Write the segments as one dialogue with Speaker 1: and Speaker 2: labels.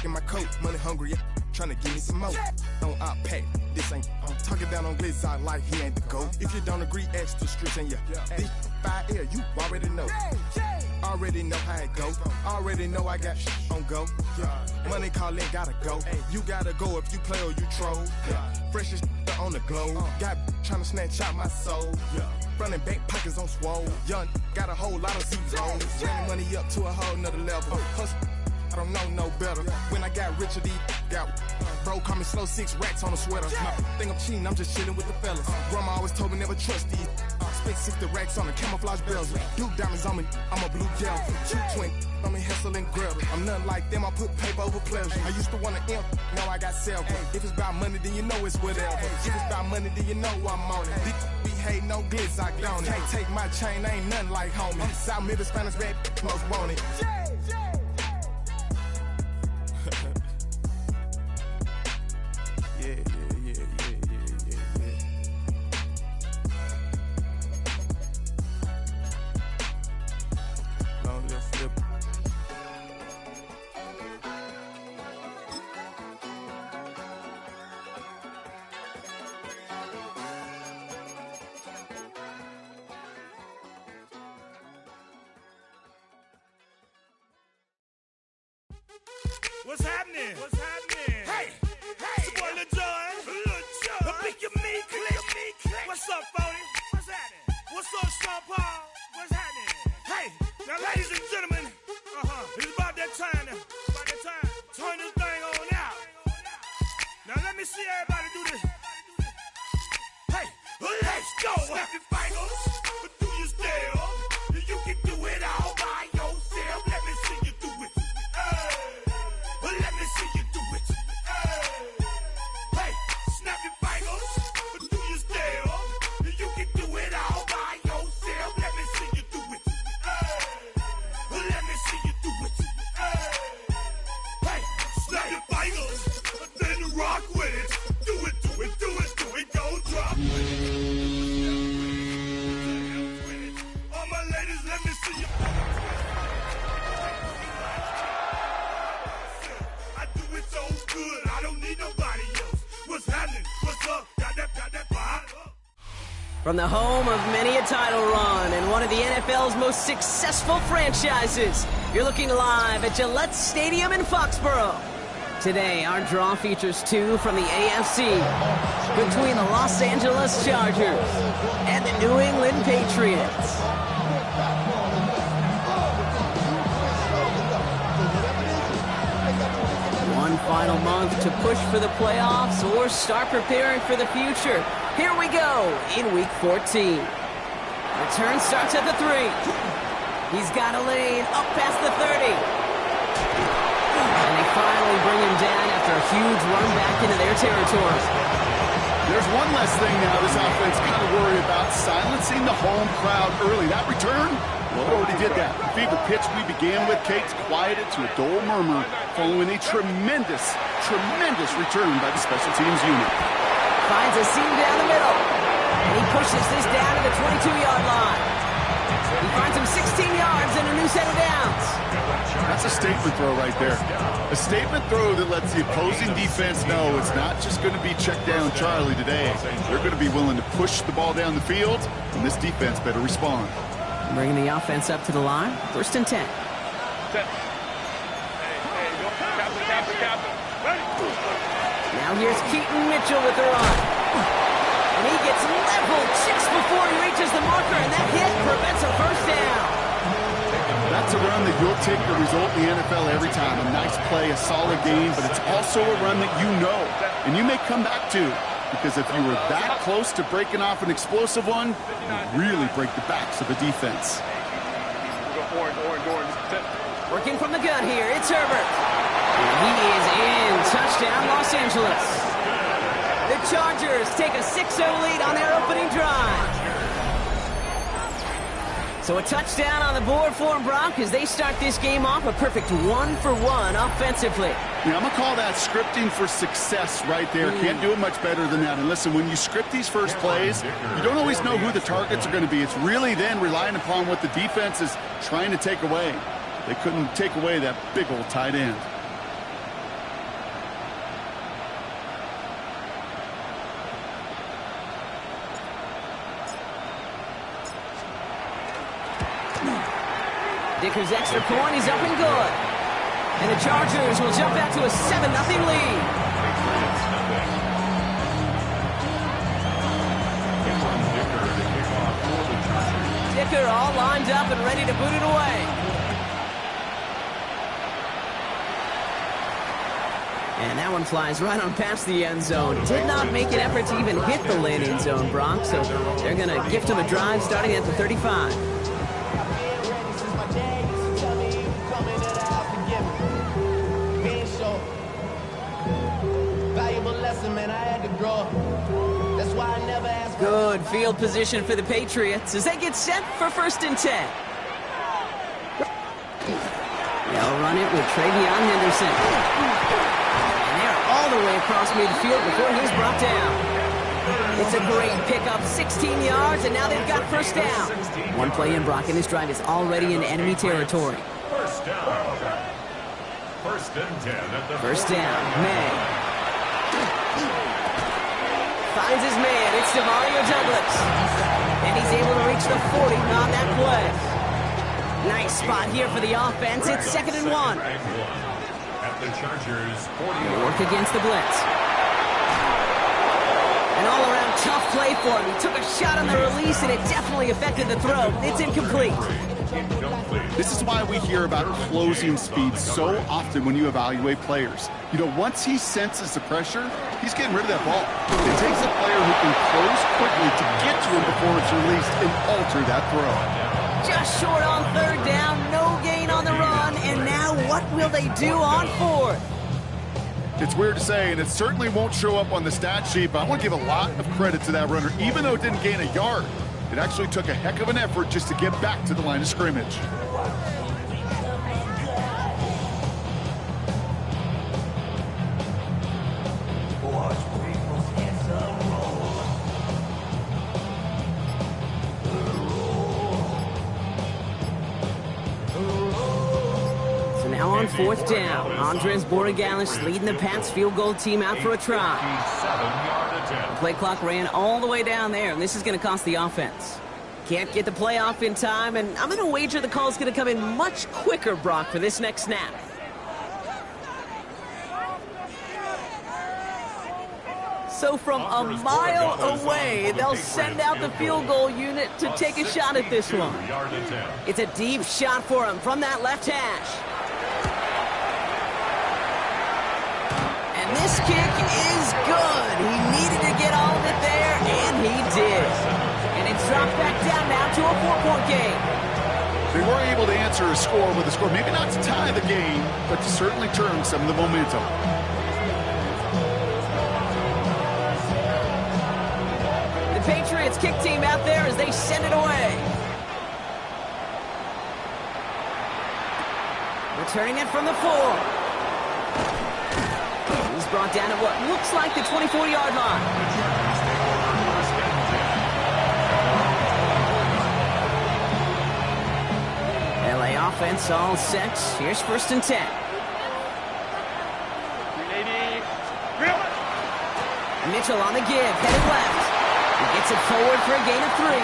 Speaker 1: in my coat, money hungry, trying to give me some more. On our pack, this ain't talking down on glitz out like he ain't the GOAT. If you don't agree, ask the streets and this fire air, you already know. Already know how it go. Already know I got shit on go. Money calling, gotta go. You gotta go if you play or you troll. Freshest on the globe. Got trying to snatch out my soul. Running back pockets on swole. Young got a whole lot of zeros. Running money up to a whole nother level. Hustle, I don't know no better. When I got richer, these got bro call me slow 6 racks on a sweater. My think I'm cheating, I'm just chilling with the fellas. Grandma always told me never trust these. Spent 60 racks on the camouflage bells. Duke diamonds on me, I'm a blue gel. 220 on me, Hessel and Gretel. I'm nothing like them, I put paper over pleasure. I used to want to imp, now I got several. If it's about money, then you know it's whatever. If it's about money, then you know I'm on it. Be hate no glitz, I don't. Can't take my chain, ain't nothing like homie. South Middle Spanish rap, most want it.
Speaker 2: What's happening? What's happening? Hey, it's your boy Lil Jon. The pick your me click. What's up, Phony? What's happening? What's up, Sean Paul? What's happening? Hey, now ladies and gentlemen, it's about that time. Turn this thing on out. Now let me see everybody do this. Hey, let's go. Snap your fingers, but do you still? You can do it all by yourself. Let me see you do it. Let me see you do it. Hey, snap your fingers, but do you still? You can do it all by yourself. Let me see you do it. Let me see you do it. Hey, snap your fingers, then rock with it. Do it, go drop with it. All my ladies, let me see you. So good, I don't need nobody else. What's happening? What's up? Got that pile up.
Speaker 3: From the home of many a title run and one of the NFL's most successful franchises, you're looking live at Gillette Stadium in Foxborough. Today, our draw features two from the AFC between the Los Angeles Chargers and the New England Patriots. One final month to push for the playoffs or start preparing for the future. Here we go in Week 14. Return starts at the 3. He's got a lane up past the 30. And they finally bring him down after a huge run back into their territory.
Speaker 4: There's one less thing now this offense got to worry about, silencing the home crowd early. That return, well, it already did that. The feeble pitch we began with, Kate's quieted to a dull murmur following a tremendous return by the special teams unit.
Speaker 3: Finds a seam down the middle, and he pushes this down to the 22-yard line. He finds him 16 yards and a new set of downs.
Speaker 4: That's a statement throw right there. A statement throw that lets the opposing defense know it's not just going to be check down Charlie today. They're going to be willing to push the ball down the field, and this defense better respond.
Speaker 3: Bringing the offense up to the line. 1st and 10. Now here's Keaton Mitchell with the run. And he gets leveled just before he reaches the marker, and that hit prevents a first down.
Speaker 4: That's a run that you'll take the result in the NFL every time. A nice play, a solid game, but it's also a run that you know and you may come back to, because if you were that close to breaking off an explosive one, you really break the backs of the defense.
Speaker 3: Working from the gun here, it's Herbert. And he is in. Touchdown, Los Angeles. The Chargers take a 6-0 lead on their opening drive. So a touchdown on the board for them, Brock, as they start this game off a perfect 1-for-1 offensively.
Speaker 4: Yeah, I'm going to call that scripting for success right there. Can't do it much better than that. And listen, when you script these first plays, you don't always know who the targets are going to be. It's really then relying upon what the defense is trying to take away. They couldn't take away that big old tight end.
Speaker 3: Dicker's extra point is up and good. And the Chargers will jump out to a 7-0 lead. Dicker all lined up and ready to boot it away. And that one flies right on past the end zone. Did not make an effort to even hit the landing zone, Brock. So they're going to gift him a drive starting at the 35. Good field position for the Patriots as they get set for 1st and 10. They'll run it with Travion Henderson. And they're all the way across midfield before he's brought down. It's a great pickup, 16 yards, and now they've got 1st down. One play in, Brock, and this drive is already in enemy territory.
Speaker 5: 1st down. 1st and 10 at the
Speaker 3: 1st down, May. Finds his man, it's DeMario Douglas. And he's able to reach the 40 on that play. Nice spot here for the offense. It's 2nd and 1.
Speaker 5: At the Chargers 40.
Speaker 3: Work against the blitz. An all-around tough play for him. He took a shot on the release, and it definitely affected the throw. It's incomplete.
Speaker 4: This is why we hear about closing speed so often when you evaluate players. You know, once he senses the pressure, he's getting rid of that ball. It takes a player who can close quickly to get to him before it's released and alter that throw.
Speaker 3: Just short on 3rd down, no gain on the run, and now what will they do on 4th?
Speaker 4: It's weird to say, and it certainly won't show up on the stat sheet, but I want to give a lot of credit to that runner. Even though it didn't gain a yard, it actually took a heck of an effort just to get back to the line of scrimmage.
Speaker 3: On 4th down, Andres Borregalis leading the Pats field goal team out for a try. The play clock ran all the way down there, and this is going to cost the offense. Can't get the play off in time, and I'm going to wager the call's going to come in much quicker, Brock, for this next snap. So from a mile away, they'll send out the field goal unit to take a shot at this one. It's a deep shot for him from that left hash. This kick is good. He needed to get all of it there, and he did. And it's dropped back down now to a 4-point game.
Speaker 4: They were able to answer a score with a score. Maybe not to tie the game, but to certainly turn some of the momentum.
Speaker 3: The Patriots kick team out there as they send it away. Returning it from the 4. Brought down at what looks like the 24-yard line. LA offense all set. Here's 1st and 10. Mitchell on the give, headed left. He gets it forward for a gain of 3.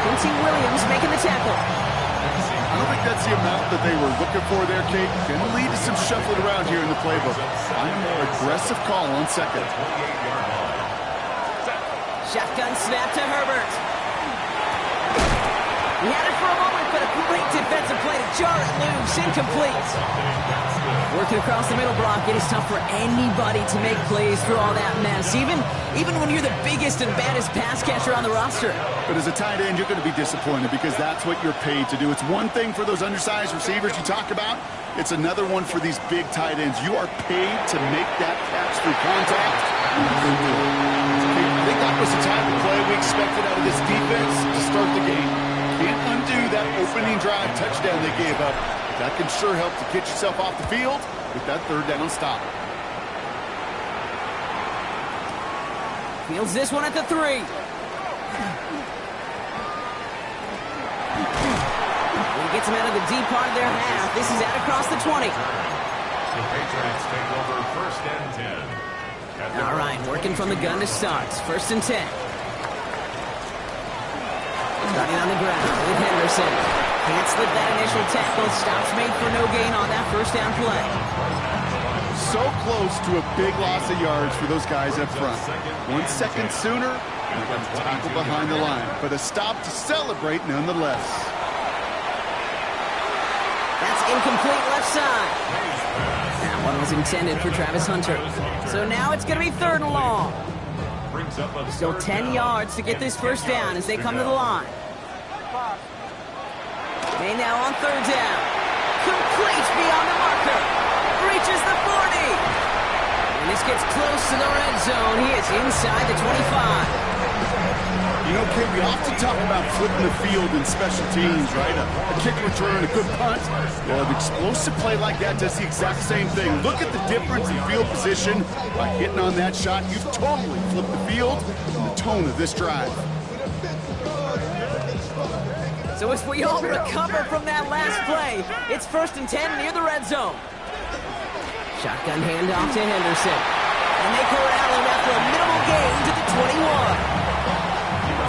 Speaker 3: Quincy Williams making the tackle.
Speaker 4: I don't think that's the amount that they were looking for there, Kate. Going to lead to some shuffling around here in the playbook. I'm a more aggressive call on 2nd.
Speaker 3: Shotgun snap to Herbert. He had it for a moment, but a great defensive play to jar it loose. Incomplete. Working across the middle, Brock. It is tough for anybody to make plays through all that mess, even when you're the biggest and baddest pass catcher on the roster.
Speaker 4: But as a tight end, you're going to be disappointed because that's what you're paid to do. It's one thing for those undersized receivers you talk about. It's another one for these big tight ends. You are paid to make that catch through contact. I think that was the type of play we expected out of this defense to start the game. Can't undo that opening drive touchdown they gave up. That can sure help to get yourself off the field with that 3rd down stop.
Speaker 3: Fields this one at the 3. He gets him out of the deep part of their half. This is out across the 20.
Speaker 5: The Patriots take over 1st and 10.
Speaker 3: All right, working from the gun to start. 1st and 10. Starting on the ground with Henderson. Can't slip that initial tackle. Stops made for no gain on that first down play.
Speaker 4: So close to a big loss of yards for those guys up front. 1 second sooner, and got the tackle behind the line. But a stop to celebrate nonetheless.
Speaker 3: That's incomplete left side. That one was intended for Travis Hunter. So now it's going to be 3rd and long. Still 10 yards to get this first down as they come to the line. May now on 3rd down. Complete beyond the marker. Reaches the 40. And this gets close to the red zone. He is inside the 25.
Speaker 4: You know, Kate, we often talk about flipping the field in special teams, right? A kick return, a good punt. Well, an explosive play like that does the exact same thing. Look at the difference in field position. By hitting on that shot, you've totally flipped the field and the tone of this drive.
Speaker 3: So as we all recover from that last play, it's 1st and 10 near the red zone. Shotgun handoff to Henderson. And they corral him after a minimal gain to the 21.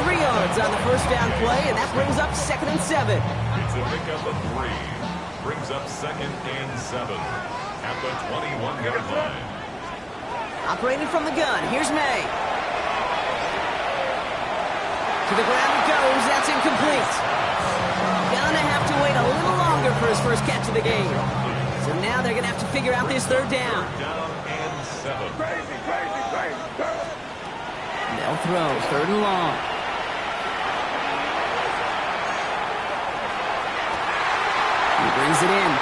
Speaker 3: 3 yards on the first down play, and that brings up 2nd and 7.
Speaker 5: It's a pickup of 3. Brings up 2nd and 7 at the 21-yard line.
Speaker 3: Operating from the gun, here's May. To the ground it goes, that's incomplete. Gonna have to wait a little longer for his first catch of the game. So now they're gonna have to figure out this 3rd down.
Speaker 5: Down and 7.
Speaker 3: They'll throw, 3rd and long. He brings it in.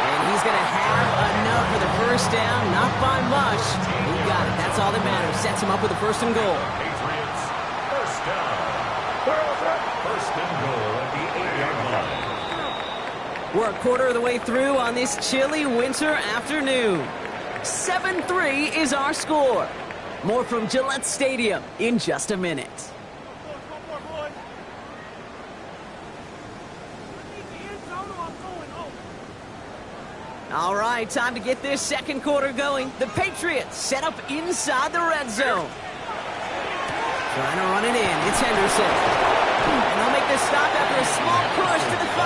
Speaker 3: And he's going to have enough for the first down. Not by much. He got it. That's all that matters. Sets him up with a 1st and goal.
Speaker 5: Patriots, first down. First and goal at the 8-yard line.
Speaker 3: We're a quarter of the way through on this chilly winter afternoon. 7-3 is our score. More from Gillette Stadium in just a minute. All right, time to get this second quarter going. The Patriots set up inside the red zone. Trying to run it in. It's Henderson. And they'll make this stop after a small push to the 5.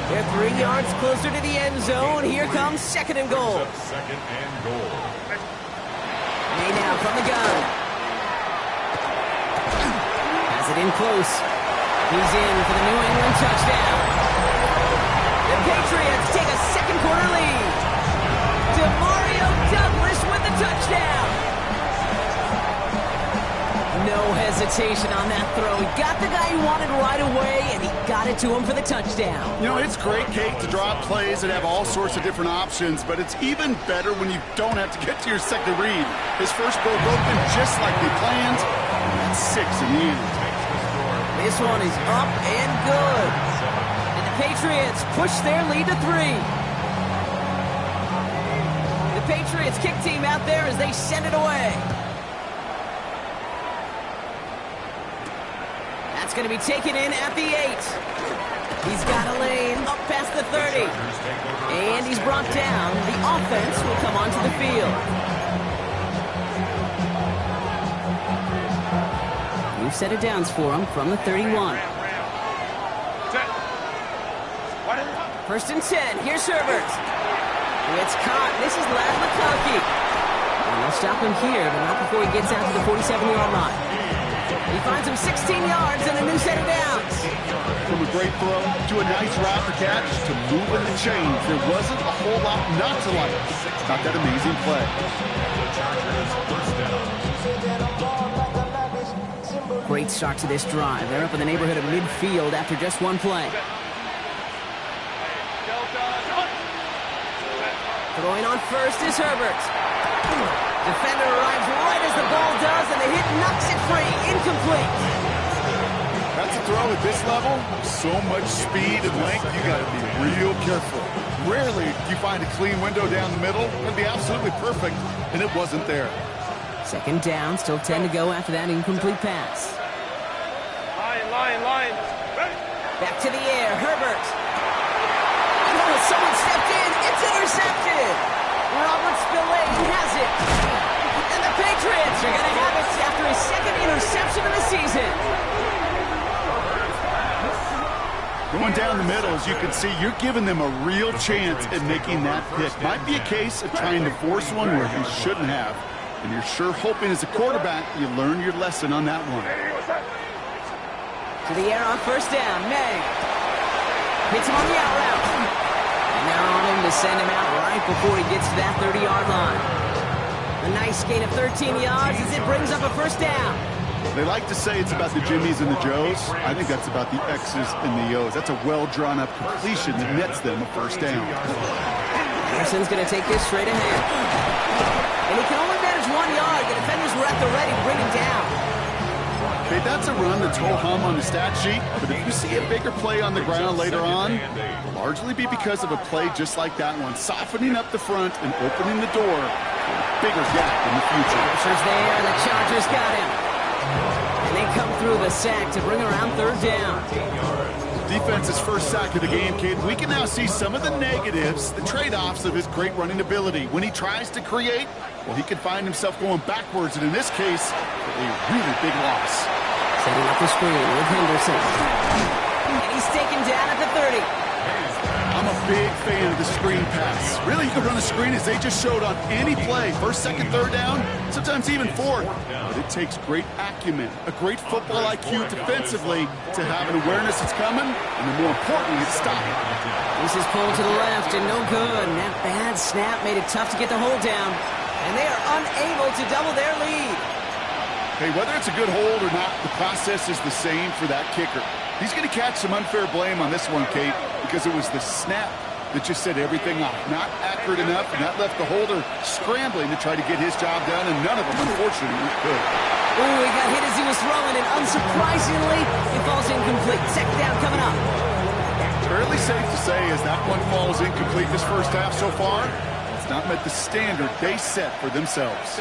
Speaker 3: They're 3 yards closer to the end zone. Here comes 2nd and goal.
Speaker 5: 2nd and goal.
Speaker 3: May now from the gun. Has it in close. He's in for the New England touchdown. The Patriots take a second quarter lead. DeMario Douglas with the touchdown. No hesitation on that throw. He got the guy he wanted right away, and he got it to him for the touchdown.
Speaker 4: You know, it's great, Kate, to draw up plays that have all sorts of different options, but it's even better when you don't have to get to your second read. His first broke open just like they planned, and that's 6 in the end.
Speaker 3: This one is up and good. And the Patriots push their lead to 3. The Patriots kick team out there as they send it away. That's going to be taken in at the 8. He's got a lane up past the 30. And he's brought down. The offense will come onto the field. New set of downs for him from the 31. 1st and 10. Here's Herbert. It's caught. This is Lad McConkey. And they'll stop him here, but not before he gets out to the 47-yard line. He finds him 16 yards and a new set of downs.
Speaker 4: From a great throw to a nice route to catch to moving the chains, there wasn't a whole lot not to like. Not that amazing play.
Speaker 3: Great start to this drive. They're up in the neighborhood of midfield after just one play. Throwing on first is Herbert. Defender arrives right as the ball does, and the hit knocks it free. Incomplete.
Speaker 4: That's a throw at this level. So much speed and length, you got to be real careful. Rarely do you find a clean window down the middle. It'd be absolutely perfect, and it wasn't there.
Speaker 3: 2nd down, still 10 to go after that incomplete pass.
Speaker 2: Line.
Speaker 3: Back to the air, Herbert. Oh, someone stepped in. It's intercepted. Robert Spillane has it. And the Patriots are going to have it after his 2nd interception of the season.
Speaker 4: going down the middle, as you can see, you're giving them a real chance at making that pick. Might be a case of trying to force one where you shouldn't have. And you're sure hoping as a quarterback you learn your lesson on that one.
Speaker 3: To the air on first down. May hits him on the out route. And they're on him to send him out right before he gets to that 30-yard line. A nice gain of 13 yards as it brings up a first down.
Speaker 4: They like to say it's about the Jimmies and the Joes. I think that's about the X's and the O's. That's a well-drawn-up completion that nets them a first down.
Speaker 3: Anderson's going to take this straight ahead. And he can only manage 1 yard. The defenders were at the ready to bring him down.
Speaker 4: Okay, that's a run that's ho-hum on the stat sheet, but if you see a bigger play on the ground later on, it'll largely be because of a play just like that one, softening up the front and opening the door for a bigger gap in the future.
Speaker 3: Pressure's there, and the Chargers got him. And they come through the sack to bring around third down.
Speaker 4: Defense's first sack of the game, kid. We can now see some of the negatives, the trade-offs of his great running ability. When he tries to create, well, he can find himself going backwards, and in this case, a really big loss.
Speaker 3: Setting up the screen with Henderson. And he's taken down at the 30.
Speaker 4: I'm a big fan of the screen pass. Really, you can run a screen as they just showed on any play. First, second, third down, sometimes even fourth. But it takes great acumen, a great football IQ defensively to have an awareness it's coming, and then more importantly, it's stopping.
Speaker 3: This is pulled to the left and no good. And that bad snap made it tough to get the hold down. And they are unable to double their lead.
Speaker 4: Hey, whether it's a good hold or not, the process is the same for that kicker. He's going to catch some unfair blame on this one, Kate, because it was the snap that just set everything off. Not accurate enough, and that left the holder scrambling to try to get his job done, and none of them, unfortunately, could.
Speaker 3: Oh, he got hit as he was throwing, and unsurprisingly, it falls incomplete. Second down coming up.
Speaker 4: Fairly safe to say as that one falls incomplete this first half so far, it's not met the standard they set for themselves.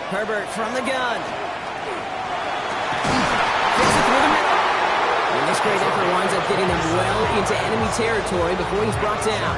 Speaker 3: Herbert from the gun. Gets it through the middle. And this great effort winds up getting him well into enemy territory before he's brought down.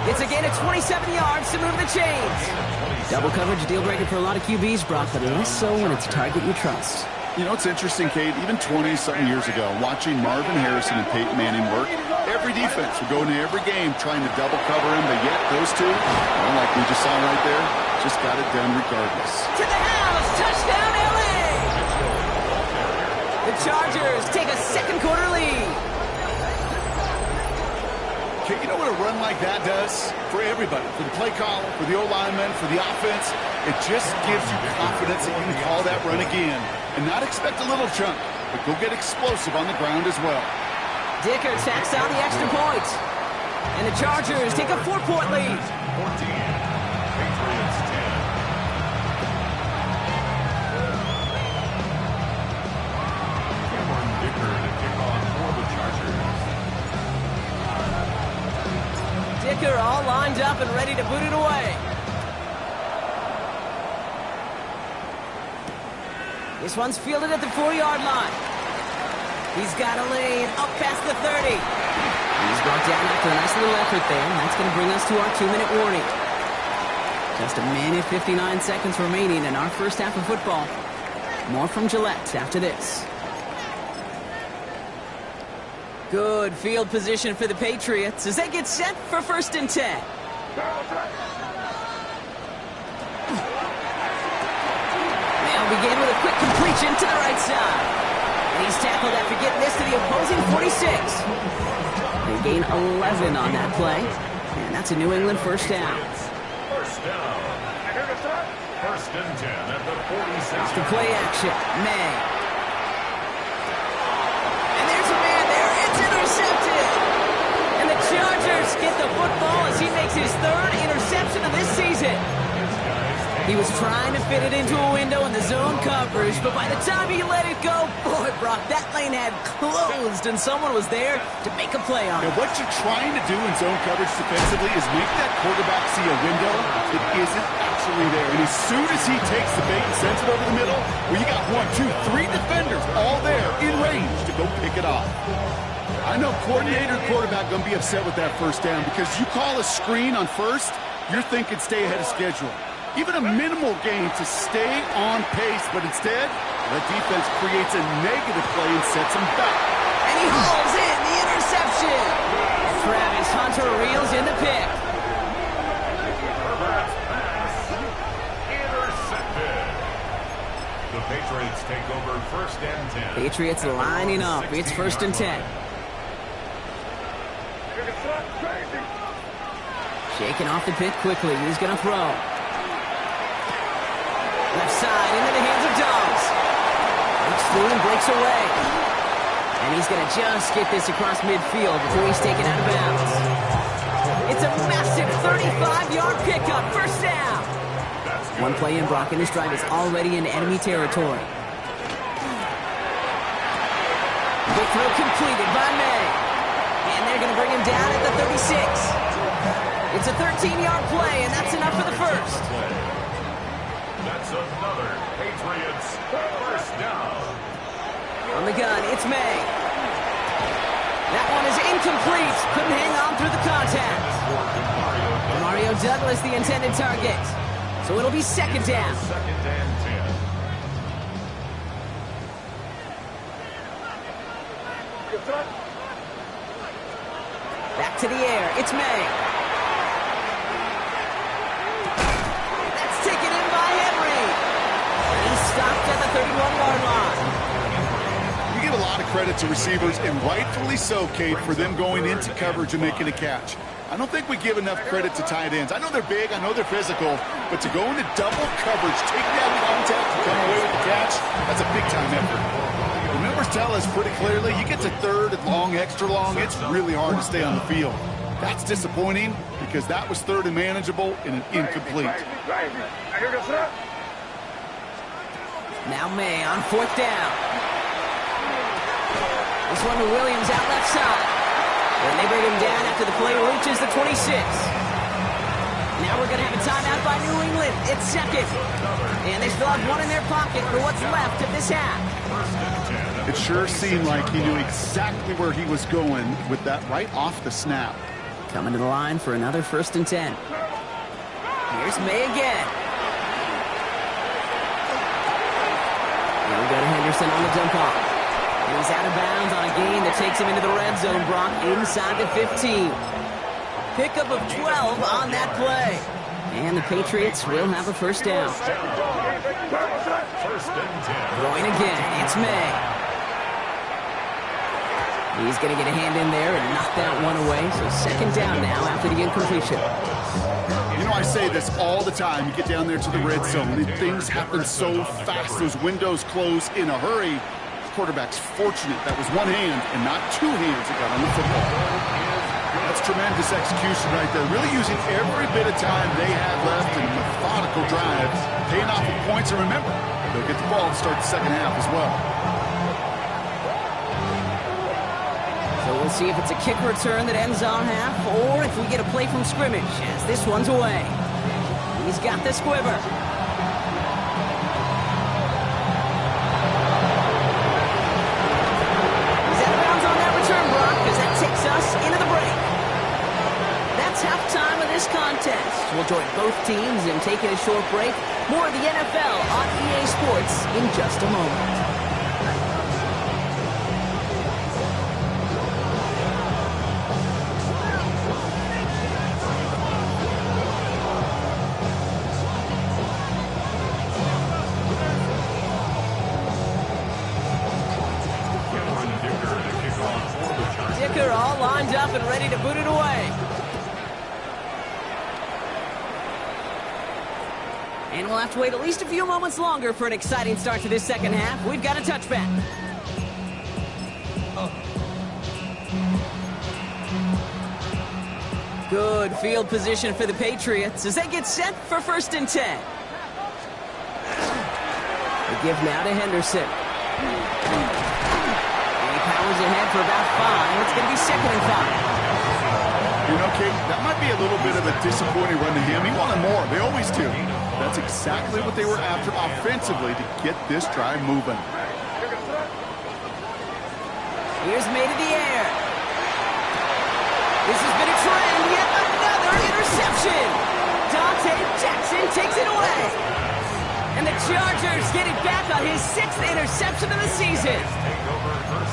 Speaker 3: It's a gain of 27 yards to move the chains. Double coverage, deal breaker for a lot of QBs, Brock, but less so when it's a target you trust.
Speaker 4: You know, it's interesting, Kate, even 20-something years ago, watching Marvin Harrison and Peyton Manning work, every defense would go into every game trying to double cover him, but yet those two, well, like we just saw right there, just got it done regardless.
Speaker 3: To the house! Touchdown, L.A.! The Chargers take a second quarter lead.
Speaker 4: Okay, you know what a run like that does for everybody, for the play caller, for the O-lineman, for the offense? It just gives you confidence that you can call that run again and not expect a little chunk, but go get explosive on the ground as well.
Speaker 3: Dicker tacks on the extra point. And the Chargers take a 4-point lead.
Speaker 5: 14. Patriots 10. Cameron Dicker to kick off for the Chargers.
Speaker 3: Dicker all lined up and ready to boot it away. This one's fielded at the 4-yard line. He's got a lane up past the 30. He's brought down after a nice little effort there, and that's going to bring us to our 2-minute warning. Just a minute, 59 seconds remaining in our first half of football. More from Gillette after this. Good field position for the Patriots as they get set for 1st and 10. They'll begin with a quick completion to the right side. And he's tackled after getting this to the opposing 46. They gain 11 on that play. And that's a New England first down.
Speaker 5: First down. 1st and 10 at the 46.
Speaker 3: After play action, May. And there's a man there. It's intercepted. And the Chargers get the football as he makes his 3rd interception of this season. He was trying to fit it into a window in the zone coverage, but by the time he let it go, boy, Brock, that lane had closed, and someone was there to make a play on it.
Speaker 4: And what you're trying to do in zone coverage defensively is make that quarterback see a window that isn't actually there. And as soon as he takes the bait and sends it over the middle, well, you got 1, 2, 3 defenders all there in range to go pick it off. I know coordinator and quarterback going to be upset with that first down because you call a screen on first, you're thinking stay ahead of schedule. Even a minimal gain to stay on pace, but instead, The defense creates a negative play and sets him back.
Speaker 3: And he hauls in the interception. Travis Hunter reels in the pick.
Speaker 5: Intercepted. The Patriots take over 1st and 10.
Speaker 3: Patriots lining up. It's 1st and 10. Shaking off the pick quickly. He's going to throw. Left side into the hands of Dobbs. Breaks through and breaks away. And he's going to just get this across midfield before he's taken out of bounds. It's a massive 35-yard pickup. 1st down. One play in, Brock, and this drive is already in enemy territory. Big throw completed by May. And they're going to bring him down at the 36. It's a 13-yard play, and that's enough for the first.
Speaker 5: That's another Patriots 1st down.
Speaker 3: On the gun, it's May. That one is incomplete. Couldn't hang on through the contact. Mario Douglas, the intended target. So it'll be 2nd down.
Speaker 5: 2nd and 10.
Speaker 3: Back to the air. It's May. That's taken in by Henry. He's stopped at the 31-yard line.
Speaker 4: You give a lot of credit to receivers, and rightfully so, Kate, for them going into coverage and making a catch. I don't think we give enough credit to tight ends. I know they're big, I know they're physical, but to go into double coverage, take that contact, and come away with the catch, that's a big-time effort. The numbers tell us pretty clearly, you get to 3rd and long, extra long, it's really hard to stay on the field. That's disappointing because that was 3rd and manageable and an incomplete.
Speaker 3: Now May on 4th down. This one to Williams out left side. And they bring him down after the play reaches the 26. Now we're going to have a timeout by New England. It's 2nd. And they still have one in their pocket for what's left of this half.
Speaker 4: It sure seemed like he knew exactly where he was going with that right off the snap.
Speaker 3: Coming to the line for another 1st and 10. Here's May again. Here we go to Henderson on the dump off. And he's out of bounds on a gain that takes him into the red zone, Brock, inside the 15. Pickup of 12 on that play. And the Patriots will have a 1st down.
Speaker 5: 1st and 10.
Speaker 3: Going again, it's May. He's going to get a hand in there and knock that one away. So 2nd down now after the incompletion.
Speaker 4: You know, I say this all the time. You get down there to the red zone, and things happen so fast. Those windows close in a hurry. Quarterback's fortunate that was one hand and not 2 hands that got on the football. That's tremendous execution right there. Really using every bit of time they had left in a methodical drive, paying off with points. And remember, they'll get the ball to start the 2nd half as well.
Speaker 3: So we'll see if it's a kick return that ends our half or if we get a play from scrimmage as this one's away. He's got the squiver. Into the break. That's halftime of this contest. We'll join both teams in taking a short break. More of the NFL on EA Sports in just a moment. All lined up and ready to boot it away. And we'll have to wait at least a few moments longer for an exciting start to this 2nd half. We've got a touchback. Good field position for the Patriots as they get set for 1st and 10. They give now to Henderson. Powers ahead for about 5. It's going to be 2nd and 5.
Speaker 4: You know, Kate, that might be a little bit of a disappointing run to him. He wanted more. They always do. That's exactly what they were after offensively to get this drive moving.
Speaker 3: Here's May to the air. This has been a trend. Yet another interception. Dante Jackson takes it away. And the Chargers get it back on his 6th interception of the season.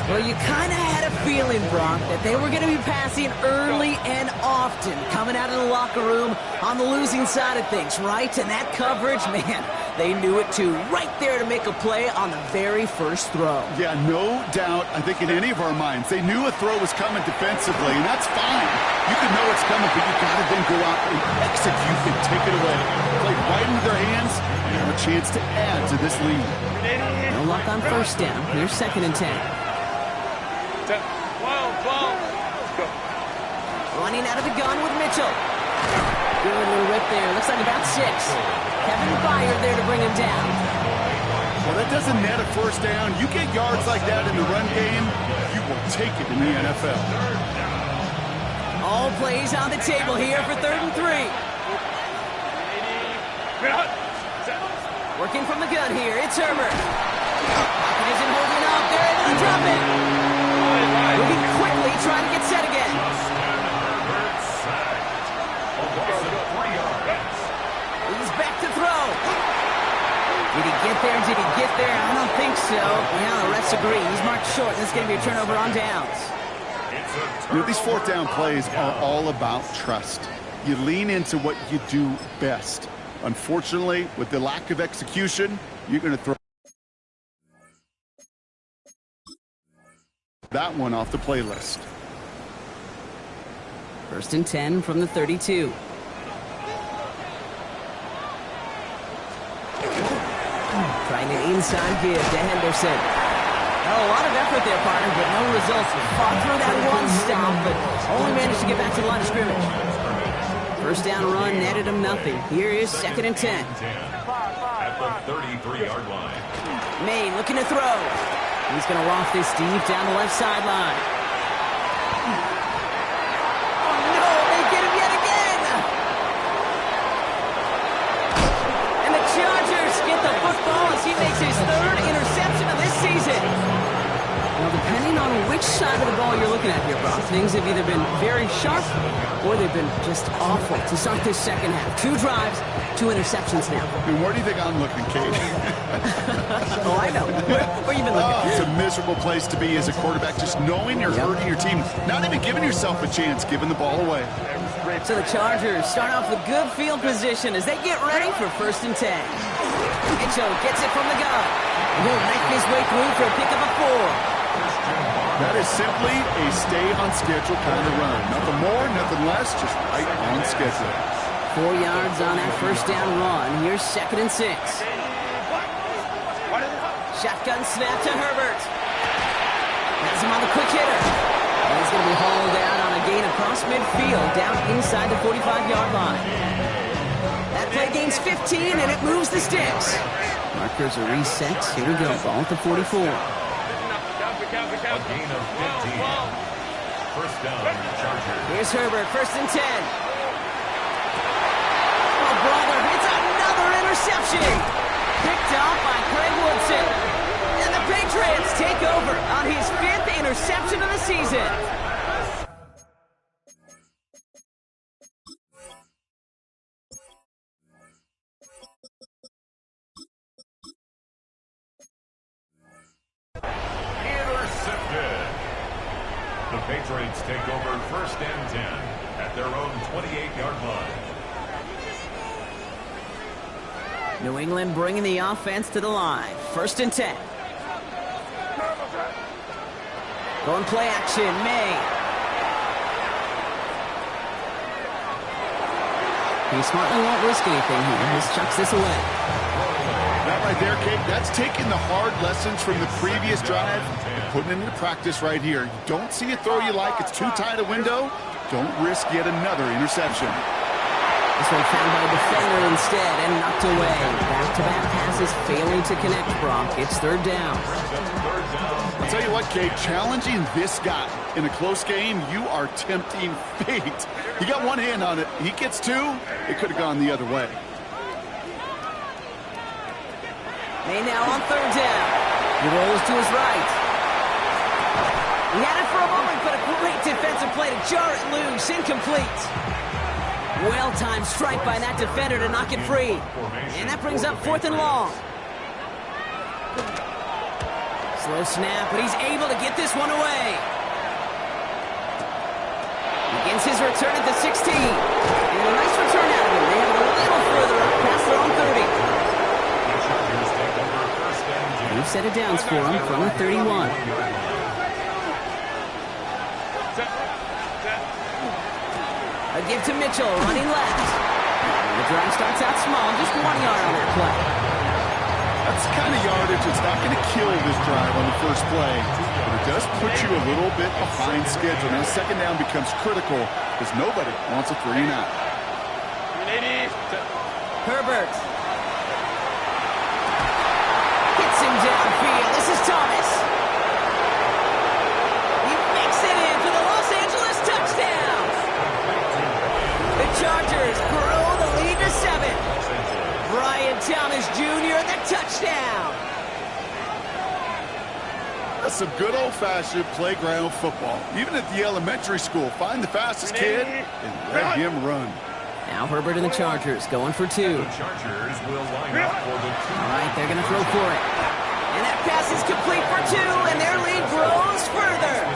Speaker 3: Well, you kind of had a feeling, Brock, that they were going to be passing early and often, coming out of the locker room on the losing side of things, right? And that coverage, man, they knew it too. Right there to make a play on the very first throw.
Speaker 4: Yeah, no doubt. I think in any of our minds, they knew a throw was coming defensively, and that's fine. You can know it's coming, but you got to then go out and execute and take it away. Play right into their hands and have a chance to add to this lead.
Speaker 3: No luck on first down. Here's 2nd and 10. Running out of the gun with Mitchell. Good little whip there. Looks like about 6. Kevin Byard there to bring him down.
Speaker 4: Well, that doesn't net a first down. You get yards like that in the run game, you will take it in the NFL.
Speaker 3: All plays on the table here for 3rd and 3. Working from the gun here. It's Herbert. Pocket isn't holding up. They're able to drop it. Moving quickly, trying to get set again. He's back to throw. Did he get there? Did he get there? I don't think so. Yeah, the refs agree. He's marked short. This is going to be a turnover on downs.
Speaker 4: You know, these 4th down plays are all about trust. You lean into what you do best. Unfortunately, with the lack of execution, you're going to throw that one off the playlist.
Speaker 3: 1st and 10 from the 32. Trying an inside give to Henderson. Oh, a lot of effort there, partner, but no results. Fought through that one stop, but only managed to get back to the line of scrimmage. First down run netted him nothing. Here is 2nd and 10.
Speaker 5: At the 33-yard line.
Speaker 3: May looking to throw. He's going to loft this deep down the left sideline. Oh, no, they get him yet again. And the Chargers get the football as he makes his 3rd interception of this season. Well, depending on which side of the ball you're looking at here, Brock, things have either been very sharp or they've been just awful to start this second half. 2 drives, 2 interceptions now.
Speaker 4: And where do you think I'm looking, Kate?
Speaker 3: Oh, I know. Where you been looking?
Speaker 4: It's a miserable place to be as a quarterback, just knowing you're hurting your team, not even giving yourself a chance, giving the ball away.
Speaker 3: So the Chargers start off with good field position as they get ready for 1st and 10. Mitchell gets it from the gun. He'll make his way through for a pickup of 4.
Speaker 4: That is simply a stay-on-schedule kind of run. Nothing more, nothing less, just right on schedule.
Speaker 3: 4 yards on that first down run. Here's 2nd and 6. Shotgun snap to Herbert. Has him on the quick hitter. And he's going to be hauled out on a gain across midfield down inside the 45-yard line. That play gains 15, and it moves the sticks. Markers are reset. Here we go. Ball at the 44.
Speaker 5: A gain of 15. First down, Chargers.
Speaker 3: Here's Herbert, 1st and 10. Oh, brother, it's another interception. Picked off by Craig Woodson. And the Patriots take over on his 5th interception of the season.
Speaker 5: The Patriots take over 1st and 10 at their own 28-yard line.
Speaker 3: New England bringing the offense to the line. 1st and 10. Going play action, May. He smartly won't risk anything here. He just chucks this away.
Speaker 4: That right there, Kate, that's taking the hard lessons from the previous drive and putting it into practice right here. You don't see a throw you like, it's too tight a window, don't risk yet another interception.
Speaker 3: This one found by a defender instead and knocked away. Back-to-back passes failing to connect, Brock. It's 3rd down.
Speaker 4: I'll tell you what, Kate, challenging this guy in a close game, you are tempting fate. He got one hand on it. He gets 2, it could have gone the other way.
Speaker 3: May now on 3rd down. He rolls to his right. He had it for a moment, but a great defensive play to jar it loose. Incomplete. Well-timed strike by that defender to knock it free. And that brings up 4th and long. Slow snap, but he's able to get this one away. Begins his return at the 16. And a nice return out of him. They have it a little further up past their own 30. They've set it down for him from the 31. A give to Mitchell, running left. The drive starts out small, just 1 yard on that play.
Speaker 4: That's the kind of yardage that's not going to kill this drive on the first play, but it does put you a little bit behind schedule. Now, second down becomes critical because nobody wants a 3 and out.
Speaker 3: Herbert. Hits him downfield. This is Thomas. He makes it in for the Los Angeles touchdown. The Chargers grow the lead to 7. Brian Thomas Jr. the touchdown.
Speaker 4: That's some good old-fashioned playground football. Even at the elementary school, find the fastest kid and let him run.
Speaker 3: Now Herbert and the Chargers going for 2.
Speaker 5: The Chargers will line up for the 2.
Speaker 3: All right, they're going to throw for it. And that pass is complete for 2, and their lead grows further.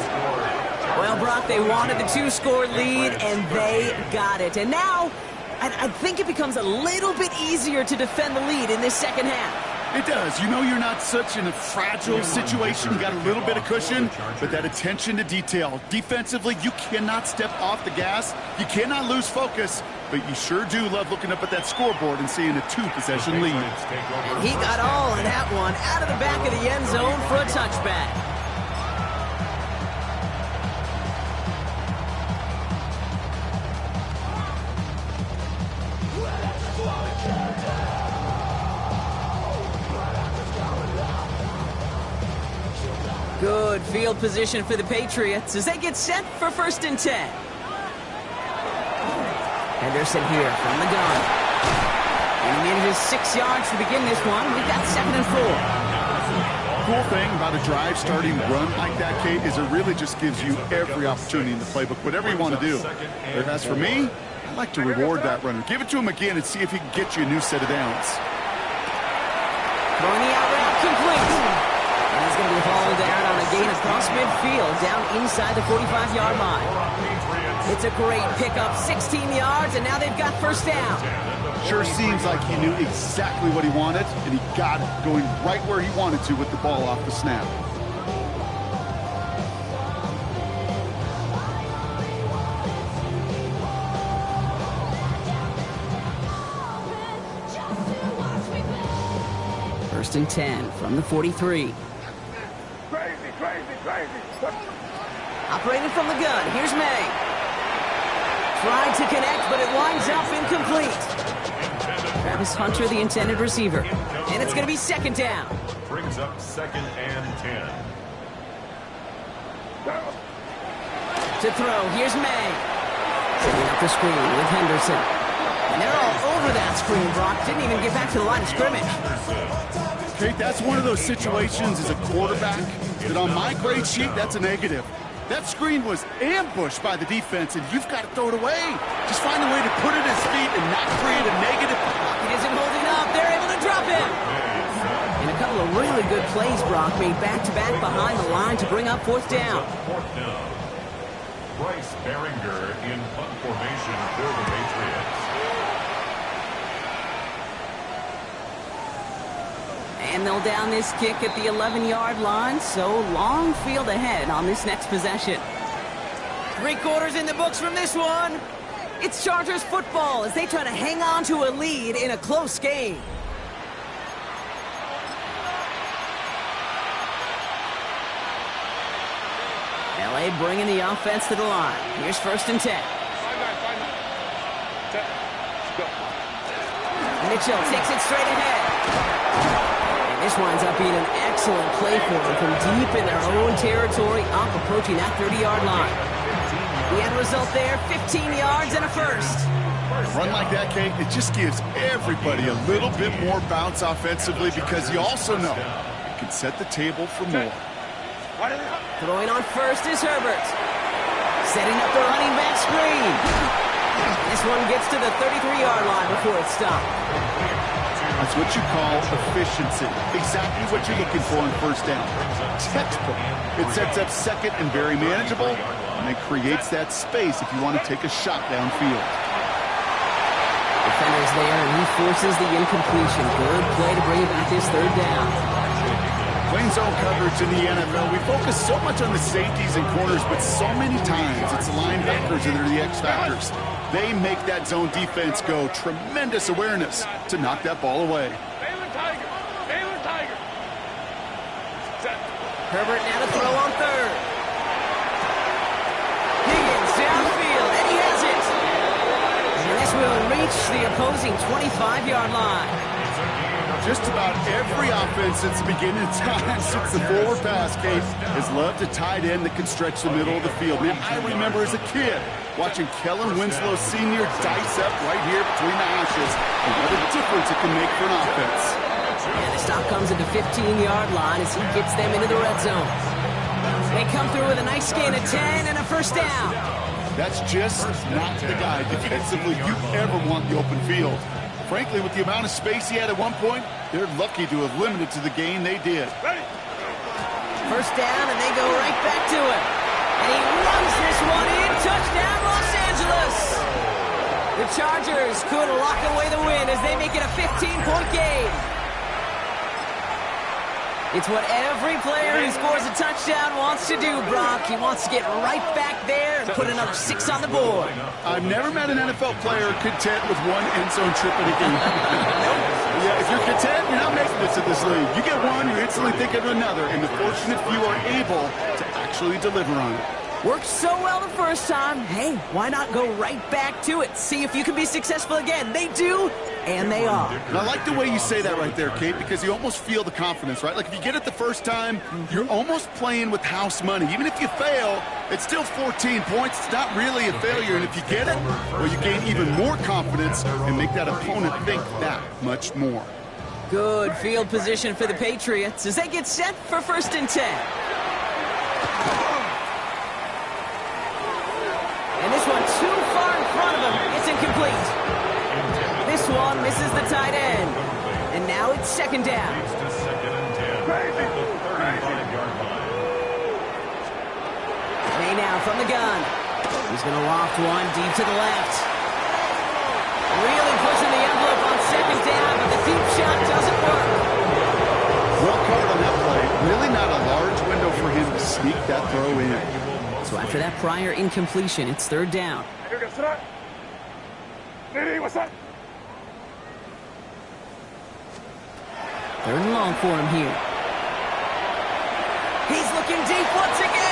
Speaker 3: Well, Brock, they wanted the 2-score lead, and they got it. And now, I think it becomes a little bit easier to defend the lead in this second half.
Speaker 4: It does. You know you're not such in a fragile situation. You got a little bit of cushion, but that attention to detail. Defensively, you cannot step off the gas. You cannot lose focus, but you sure do love looking up at that scoreboard and seeing a 2-possession lead.
Speaker 3: And he got all of that one out of the back of the end zone for a touchback. Good field position for the Patriots as they get set for 1st and 10. Henderson here from the gun. And he manages 6 yards to begin this one. We've got 2nd and 4.
Speaker 4: Cool thing about a drive starting run like that, Kate, is it really just gives you every opportunity in the playbook, whatever you want to do. But as for me, I like to reward that runner. Give it to him again and see if he can get you a new set of downs.
Speaker 3: Throwing the out route complete. And he's going to be hauled down on a gain across midfield, down inside the 45-yard line. It's a great pickup, 16 yards, and now they've got 1st down.
Speaker 4: Sure seems like he knew exactly what he wanted, and he got it, going right where he wanted to with the ball off the snap.
Speaker 3: First and 10 from the 43. Operating from the gun, here's May. Tried to connect, but it winds up incomplete. Travis Hunter, the intended receiver. And it's going to be 2nd down.
Speaker 5: Brings up 2nd and 10.
Speaker 3: To throw, here's May. Setting up the screen with Henderson. And they're all over that screen, Brock. Didn't even get back to the line of scrimmage.
Speaker 4: Kate, that's one of those situations as a quarterback that on my grade sheet, that's a negative. That screen was ambushed by the defense, and you've got to throw it away. Just find a way to put it at his feet and not create a negative.
Speaker 3: He isn't holding up. They're able to drop him. And a couple of really good plays, Brock, made back-to-back behind the line to bring up 4th down.
Speaker 5: Bryce Behringer in punt formation for the Patriots.
Speaker 3: And they'll down this kick at the 11-yard line, so long field ahead on this next possession. 3 quarters in the books from this one. It's Chargers football as they try to hang on to a lead in a close game. LA bringing the offense to the line. Here's 1st and 10. Mitchell takes it straight ahead. This winds up being an excellent play for them from deep in their own territory, up approaching that 30-yard line. The end result there, 15 yards and a 1st.
Speaker 4: A run like that, Kate, it just gives everybody a little bit more bounce offensively because you also know you can set the table for more.
Speaker 3: Throwing on 1st is Herbert. Setting up the running back screen. This this one gets to the 33-yard line before it's stopped.
Speaker 4: That's what you call efficiency. Exactly what you're looking for in first down. Textbook. It sets up second and very manageable, and it creates that space if you want to take a shot downfield.
Speaker 3: Defender's there, and he forces the incompletion. Good play to bring about this third down.
Speaker 4: Playing zone coverage in the NFL, we focus so much on the safeties and corners, but so many times it's the linebackers that are the X factors. They make that zone defense go. Tremendous awareness to knock that ball away.
Speaker 3: Herbert now to throw on third. Higgins downfield, and he has it. And this will reach the opposing 25-yard line.
Speaker 4: Just about every offense since the beginning of time, since the forward pass, Kate, has loved a tight end that can stretch the middle of the field. Man, I remember as a kid watching Kellen Winslow Sr. dice up right here between the hashes, and what a difference it can make for an offense.
Speaker 3: And the stop comes at the 15-yard line as he gets them into the red zone. They come through with a nice gain of 10 and a first down.
Speaker 4: That's just not the guy defensively you ever want in the open field. Frankly, with the amount of space he had at one point, they're lucky to have limited to the gain they did.
Speaker 3: First down, and they go right back to it. And he runs this one in. Touchdown, Los Angeles! The Chargers could lock away the win as they make it a 15-point game. It's what every player who scores a touchdown wants to do, Brock. He wants to get right back there and put another 6 on the board.
Speaker 4: I've never met an NFL player content with one end zone trip in a game. Yeah, if you're content, you're not making it to this league. You get one, you're instantly thinking of another, and the fortunate few are able to actually deliver on it.
Speaker 3: Worked so well the first time. Hey, why not go right back to it? See if you can be successful again. They do, and they are.
Speaker 4: And I like the way you say that right there, Kate, because you almost feel the confidence, right? Like if you get it the first time, you're almost playing with house money. Even if you fail, it's still 14 points. It's not really a failure. And if you get it, well, you gain even more confidence and make that opponent think that much more.
Speaker 3: Good field position for the Patriots as they get set for 1st and 10. And this one too far in front of him. It's incomplete. This one misses the tight end. And now it's 2nd down. May now from the gun. He's going to loft one deep to the left. Really pushing the envelope on 2nd down, but the deep shot doesn't work.
Speaker 4: Well covered on that play. Really not a large window for him to sneak that throw in.
Speaker 3: So after that prior incompletion, it's 3rd down. 3rd and long for him here. He's looking deep once again.